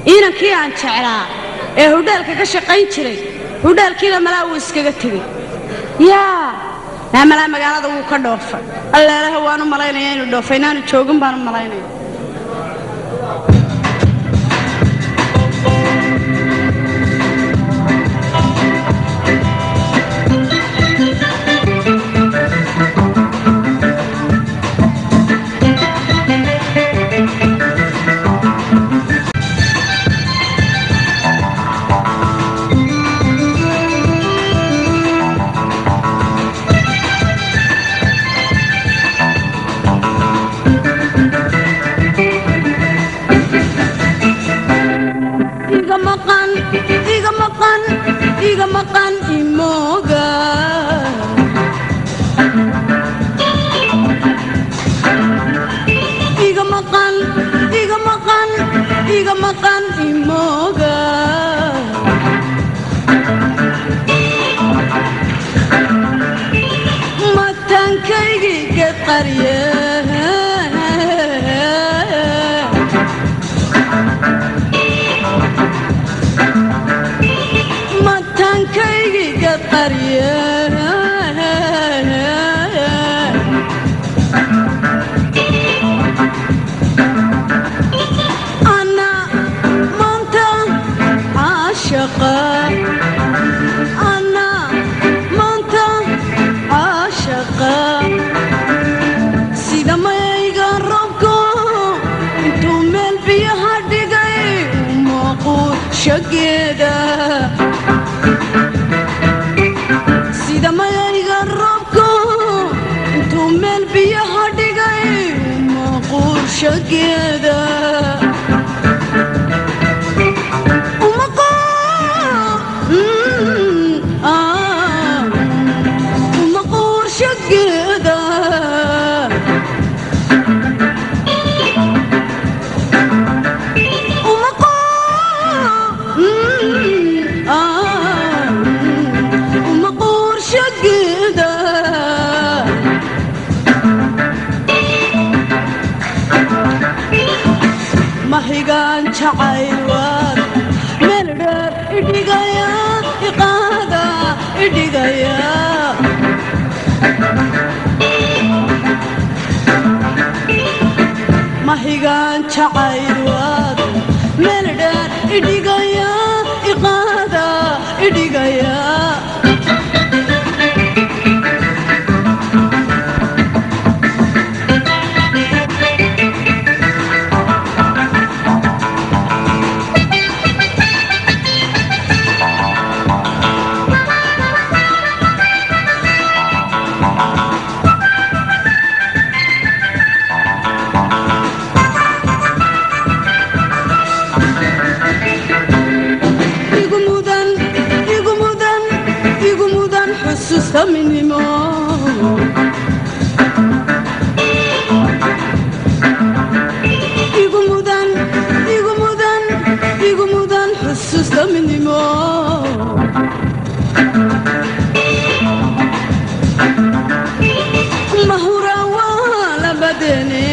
inankii aan jeclaa ee hudheelka ka shaqayn jiray hudheelkiina malaa uu iskaga tegey yaa malaa magaalada wuu ka dhoofay alleelaha waanu malaynayaa inuu dhoofay inaanu joogin baanu malaynaya iga maqan imoga iga maqan imoga matankaygi ka qariye أنا مانتا عاشقة أنا مانتا عاشقة سيدا ما يقربكم انتم مال فيها دقاي وماقول شقيدة سيدا ما يقربكم انتم مال فيها دقاي وماقول شقيدة mahigaan jacayl meeldheer idhigaya iqaada idhigaya mahigaan jacayl meeldheer idhigaya iqaada idhigaya minimo igu mudan xusuusta minimo mahura waa la badene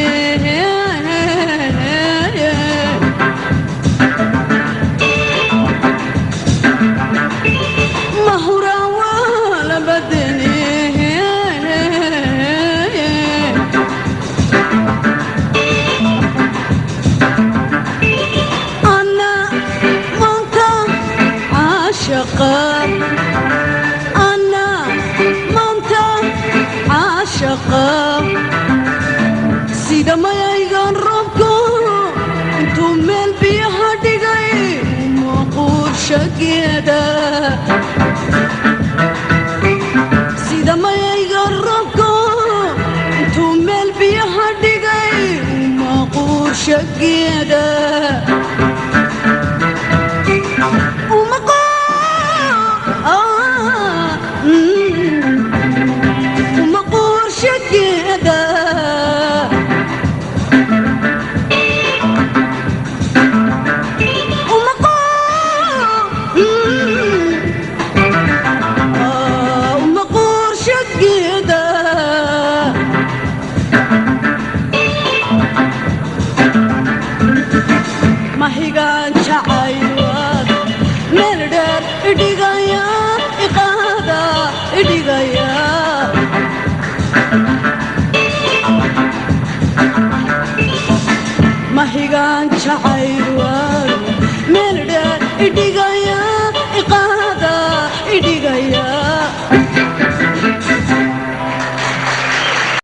أنا مانتا عاشقة سيدا ما يقربكم انتم مال فيها دقاي وماقول شقيدة سيدا ما يقربكم انتم مال فيها دقاي وماقول شقيدة mahigaan jacayl meel dheer idhigaya iqaada idhigaya mahigaan jacayl